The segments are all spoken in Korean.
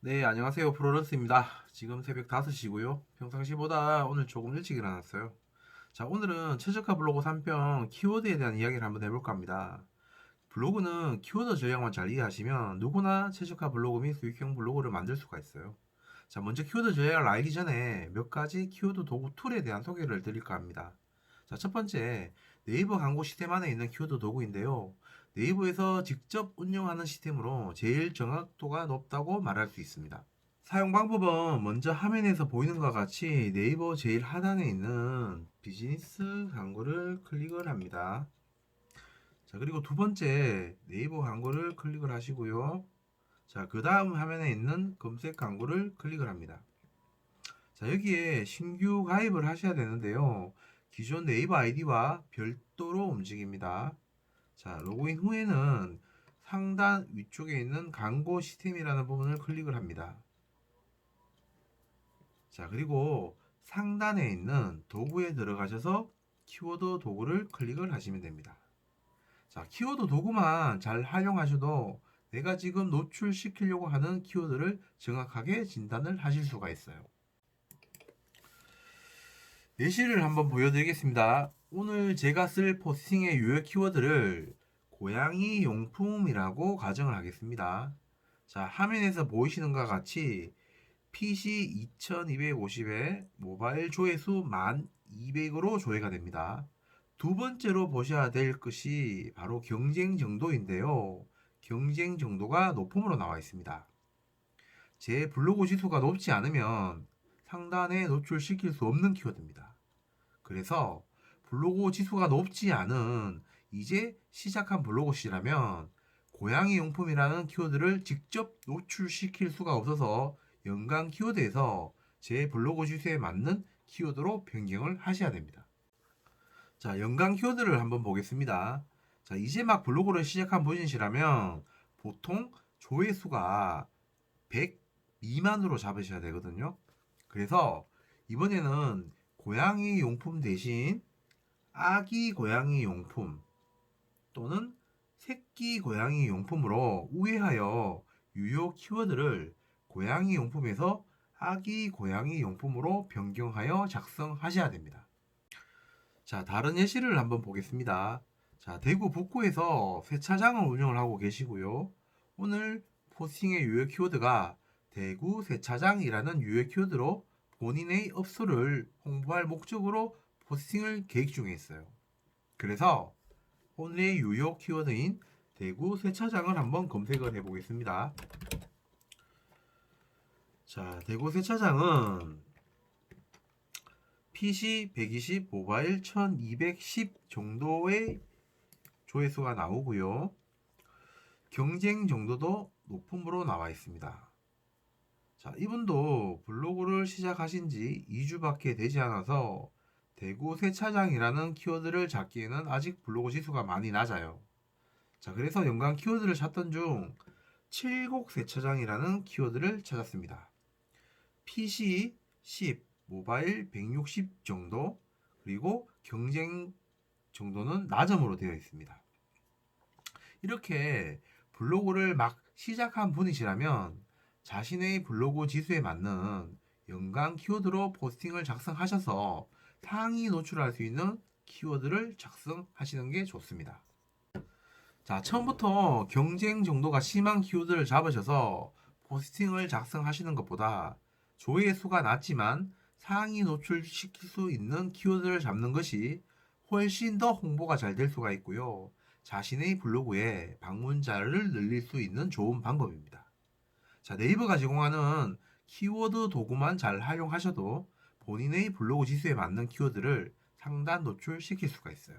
네, 안녕하세요. 프로런스입니다. 지금 새벽 5시고요. 평상시보다 오늘 조금 일찍 일어났어요. 자, 오늘은 최저가 블로그 3편 키워드에 대한 이야기를 한번 해볼까 합니다. 블로그는 키워드 전략만 잘 이해하시면 누구나 최저가 블로그 및 수익형 블로그를 만들 수가 있어요. 자, 먼저 키워드 전략을 알기 전에 몇 가지 키워드 도구 툴에 대한 소개를 드릴까 합니다. 자, 첫 번째, 네이버 광고 시스템 안에 있는 키워드 도구인데요. 네이버에서 직접 운영하는 시스템으로 제일 정확도가 높다고 말할 수 있습니다. 사용 방법은 먼저 화면에서 보이는 것과 같이 네이버 제일 하단에 있는 비즈니스 광고를 클릭을 합니다. 자, 그리고 두 번째 네이버 광고를 클릭을 하시고요. 자, 그 다음 화면에 있는 검색 광고를 클릭을 합니다. 자, 여기에 신규 가입을 하셔야 되는데요. 기존 네이버 아이디와 별도로 움직입니다. 자, 로그인 후에는 상단 위쪽에 있는 광고 시스템이라는 부분을 클릭을 합니다. 자, 그리고 상단에 있는 도구에 들어가셔서 키워드 도구를 클릭을 하시면 됩니다. 자, 키워드 도구만 잘 활용하셔도 내가 지금 노출시키려고 하는 키워드를 정확하게 진단을 하실 수가 있어요. 예시를 한번 보여드리겠습니다. 오늘 제가 쓸 포스팅의 유효 키워드를 고양이 용품이라고 가정을 하겠습니다. 자, 화면에서 보이시는 것과 같이 PC 2250에 모바일 조회수 1200으로 조회가 됩니다. 두 번째로 보셔야 될 것이 바로 경쟁 정도인데요. 경쟁 정도가 높음으로 나와 있습니다. 제 블로그 지수가 높지 않으면 상단에 노출시킬 수 없는 키워드입니다. 그래서 블로그 지수가 높지 않은 이제 시작한 블로그시라면 고양이 용품이라는 키워드를 직접 노출시킬 수가 없어서 연관 키워드에서 제 블로그 지수에 맞는 키워드로 변경을 하셔야 됩니다. 자, 연관 키워드를 한번 보겠습니다. 자, 이제 막 블로그를 시작한 분이시라면 보통 조회수가 100 미만으로 잡으셔야 되거든요. 그래서 이번에는 고양이 용품 대신 아기 고양이 용품 또는 새끼 고양이 용품으로 우회하여 유효 키워드를 고양이 용품에서 아기 고양이 용품으로 변경하여 작성하셔야 됩니다. 자, 다른 예시를 한번 보겠습니다. 자, 대구 북구에서 세차장을 운영을 하고 계시고요. 오늘 포스팅의 유효 키워드가 대구 세차장이라는 유효 키워드로 본인의 업소를 홍보할 목적으로 포스팅을 계획 중에 있어요. 그래서 오늘의 유효 키워드인 대구 세차장을 한번 검색을 해보겠습니다. 자, 대구 세차장은 PC 120, 모바일 1210 정도의 조회수가 나오고요. 경쟁 정도도 높음으로 나와 있습니다. 자, 이분도 블로그를 시작하신 지 2주밖에 되지 않아서 대구 세차장이라는 키워드를 잡기에는 아직 블로그 지수가 많이 낮아요. 자, 그래서 연관 키워드를 찾던 중 칠곡 세차장이라는 키워드를 찾았습니다. PC 10, 모바일 160 정도, 그리고 경쟁 정도는 낮음으로 되어 있습니다. 이렇게 블로그를 막 시작한 분이시라면 자신의 블로그 지수에 맞는 연관 키워드로 포스팅을 작성하셔서 상위 노출할 수 있는 키워드를 작성하시는 게 좋습니다. 자, 처음부터 경쟁 정도가 심한 키워드를 잡으셔서 포스팅을 작성하시는 것보다 조회수가 낮지만 상위 노출시킬 수 있는 키워드를 잡는 것이 훨씬 더 홍보가 잘 될 수가 있고요. 자신의 블로그에 방문자를 늘릴 수 있는 좋은 방법입니다. 자, 네이버가 제공하는 키워드 도구만 잘 활용하셔도 본인의 블로그 지수에 맞는 키워드를 상단 노출시킬 수가 있어요.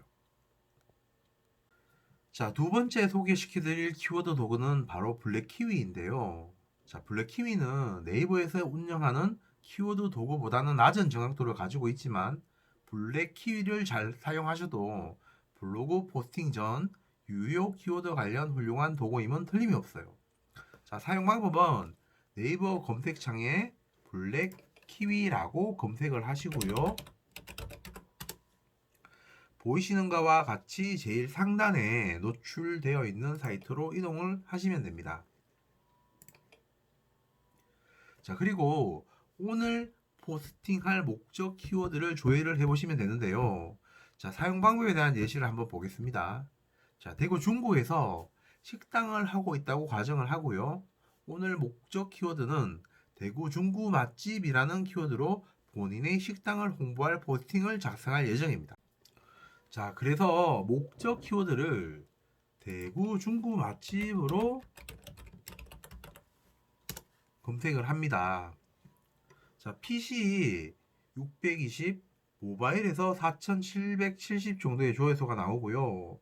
자, 두 번째 소개시켜드릴 키워드 도구는 바로 블랙키위인데요. 자, 블랙키위는 네이버에서 운영하는 키워드 도구보다는 낮은 정확도를 가지고 있지만 블랙키위를 잘 사용하셔도 블로그 포스팅 전 유효 키워드 관련 훌륭한 도구임은 틀림이 없어요. 자, 사용 방법은 네이버 검색창에 블랙키위라고 검색을 하시고요. 보이시는 것과 같이 제일 상단에 노출되어 있는 사이트로 이동을 하시면 됩니다. 자, 그리고 오늘 포스팅할 목적 키워드를 조회를 해보시면 되는데요. 자, 사용 방법에 대한 예시를 한번 보겠습니다. 자, 대구 중구에서 식당을 하고 있다고 가정을 하고요. 오늘 목적 키워드는 대구 중구 맛집이라는 키워드로 본인의 식당을 홍보할 포스팅을 작성할 예정입니다. 자, 그래서 목적 키워드를 대구 중구 맛집으로 검색을 합니다. 자, PC 620, 모바일에서 4770 정도의 조회수가 나오고요.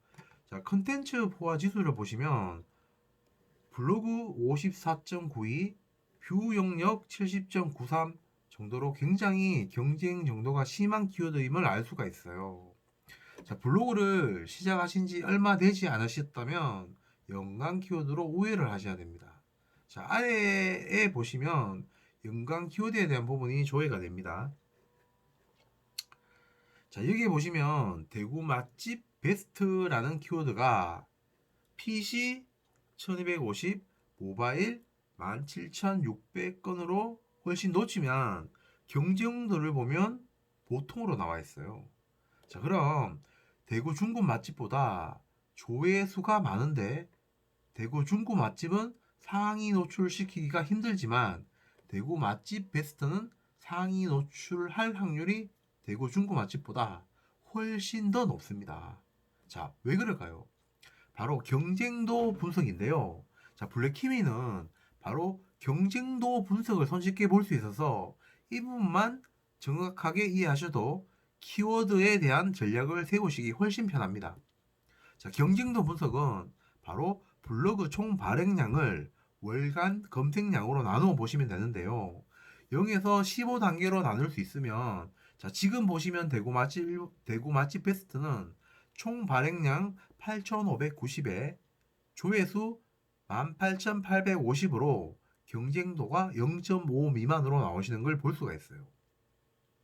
자, 컨텐츠 포화 지수를 보시면 블로그 54.92, 뷰 영역 70.93 정도로 굉장히 경쟁 정도가 심한 키워드임을 알 수가 있어요. 자, 블로그를 시작하신 지 얼마 되지 않으셨다면 연관 키워드로 우회를 하셔야 됩니다. 자, 아래에 보시면 연관 키워드에 대한 부분이 조회가 됩니다. 자, 여기에 보시면 대구 맛집 베스트라는 키워드가 PC 1250, 모바일 17,600건으로 훨씬 높지만 경쟁도를 보면 보통으로 나와 있어요. 자, 그럼 대구 중구 맛집보다 조회수가 많은데 대구 중구 맛집은 상위 노출시키기가 힘들지만 대구 맛집 베스트는 상위 노출할 확률이 대구 중구 맛집보다 훨씬 더 높습니다. 자, 왜 그럴까요? 바로 경쟁도 분석인데요. 자, 블랙키미는 바로 경쟁도 분석을 손쉽게 볼 수 있어서 이 부분만 정확하게 이해하셔도 키워드에 대한 전략을 세우시기 훨씬 편합니다. 자, 경쟁도 분석은 바로 블로그 총 발행량을 월간 검색량으로 나누어 보시면 되는데요. 0에서 15단계로 나눌 수 있으면, 자, 지금 보시면 대구 맛집 베스트는 총 발행량 8,590에 조회수 18,850으로 경쟁도가 0.5 미만으로 나오시는 걸 볼 수가 있어요.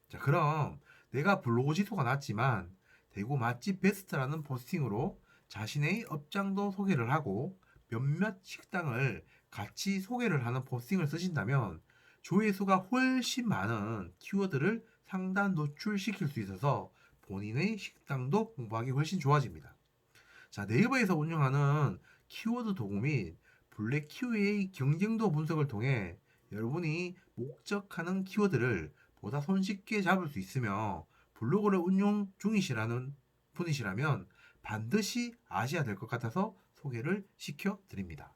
자, 그럼 내가 블로그 지수가 낮지만 대구 맛집 베스트라는 포스팅으로 자신의 업장도 소개를 하고 몇몇 식당을 같이 소개를 하는 포스팅을 쓰신다면 조회수가 훨씬 많은 키워드를 상단 노출시킬 수 있어서 본인의 식당도 홍보하기 훨씬 좋아집니다. 자, 네이버에서 운영하는 키워드 도구 및 블랙 QA 경쟁도 분석을 통해 여러분이 목적하는 키워드를 보다 손쉽게 잡을 수 있으며 블로그를 운용 중이시라는 분이시라면 반드시 아셔야 될 것 같아서 소개를 시켜 드립니다.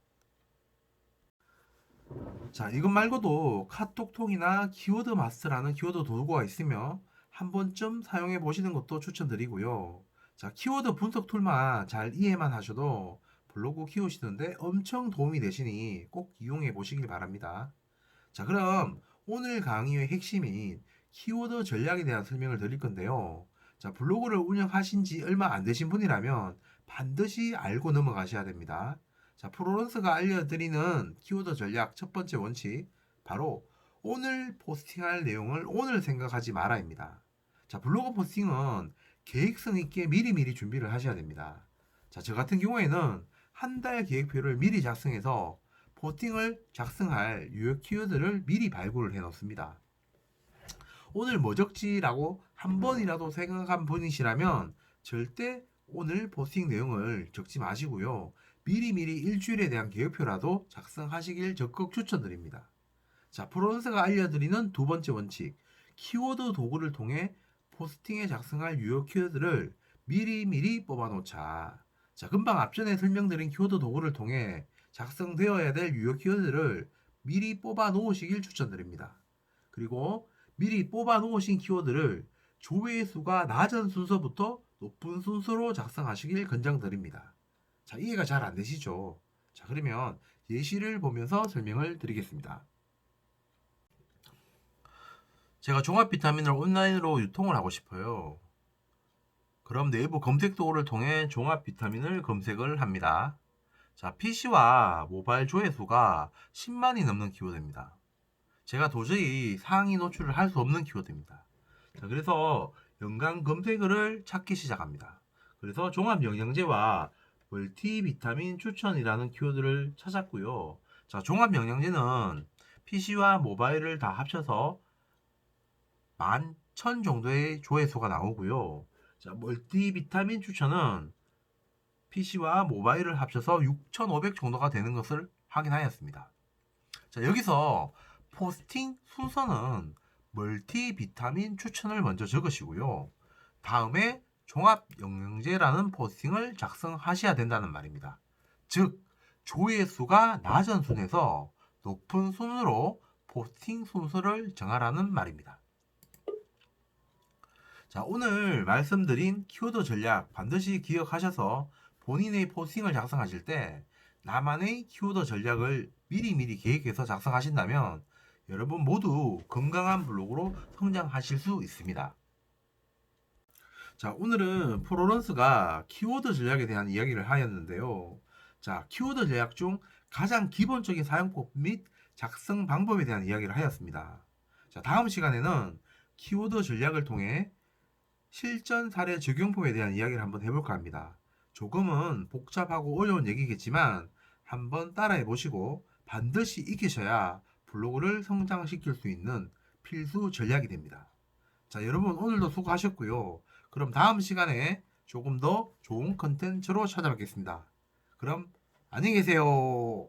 자, 이것 말고도 카톡톡이나 키워드 마스터라는 키워드 도구가 있으며 한 번쯤 사용해 보시는 것도 추천드리고요. 자, 키워드 분석 툴만 잘 이해만 하셔도 블로그 키우시는데 엄청 도움이 되시니 꼭 이용해 보시길 바랍니다. 자, 그럼 오늘 강의의 핵심인 키워드 전략에 대한 설명을 드릴 건데요. 자, 블로그를 운영하신 지 얼마 안 되신 분이라면 반드시 알고 넘어가셔야 됩니다. 자, 프로런스가 알려드리는 키워드 전략 첫 번째 원칙, 바로 오늘 포스팅할 내용을 오늘 생각하지 마라입니다. 자, 블로그 포스팅은 계획성 있게 미리미리 준비를 하셔야 됩니다. 자, 저 같은 경우에는 한 달 계획표를 미리 작성해서 포스팅을 작성할 유효 키워드를 미리 발굴을 해 놓습니다. 오늘 뭐 적지라고 한 번이라도 생각한 분이시라면 절대 오늘 포스팅 내용을 적지 마시고요. 미리미리 일주일에 대한 계획표라도 작성하시길 적극 추천드립니다. 자, 프로런스가 알려드리는 두 번째 원칙, 키워드 도구를 통해 포스팅에 작성할 유효 키워드를 미리미리 뽑아놓자. 자, 금방 앞전에 설명드린 키워드 도구를 통해 작성되어야 될 유효 키워드를 미리 뽑아 놓으시길 추천드립니다. 그리고 미리 뽑아 놓으신 키워드를 조회수가 낮은 순서부터 높은 순서로 작성하시길 권장드립니다. 자, 이해가 잘 안 되시죠? 자, 그러면 예시를 보면서 설명을 드리겠습니다. 제가 종합 비타민을 온라인으로 유통을 하고 싶어요. 그럼 네이버 검색 도구를 통해 종합 비타민을 검색을 합니다. 자, PC와 모바일 조회수가 10만이 넘는 키워드입니다. 제가 도저히 상위 노출을 할 수 없는 키워드입니다. 자, 그래서 연관 검색어를 찾기 시작합니다. 그래서 종합 영양제와 멀티비타민 추천이라는 키워드를 찾았고요. 자, 종합 영양제는 PC와 모바일을 다 합쳐서 11,000 정도의 조회수가 나오고요. 자, 멀티비타민 추천은 PC와 모바일을 합쳐서 6,500 정도가 되는 것을 확인하였습니다. 자, 여기서 포스팅 순서는 멀티비타민 추천을 먼저 적으시고요. 다음에 종합영양제라는 포스팅을 작성하셔야 된다는 말입니다. 즉, 조회수가 낮은 순에서 높은 순으로 포스팅 순서를 정하라는 말입니다. 자, 오늘 말씀드린 키워드 전략 반드시 기억하셔서 본인의 포스팅을 작성하실 때 나만의 키워드 전략을 미리미리 계획해서 작성하신다면 여러분 모두 건강한 블로그로 성장하실 수 있습니다. 자, 오늘은 프로런스가 키워드 전략에 대한 이야기를 하였는데요. 자, 키워드 전략 중 가장 기본적인 사용법 및 작성 방법에 대한 이야기를 하였습니다. 자, 다음 시간에는 키워드 전략을 통해 실전 사례 적용법에 대한 이야기를 한번 해볼까 합니다. 조금은 복잡하고 어려운 얘기겠지만 한번 따라해 보시고 반드시 익히셔야 블로그를 성장시킬 수 있는 필수 전략이 됩니다. 자, 여러분 오늘도 수고하셨고요. 그럼 다음 시간에 조금 더 좋은 컨텐츠로 찾아뵙겠습니다. 그럼 안녕히 계세요.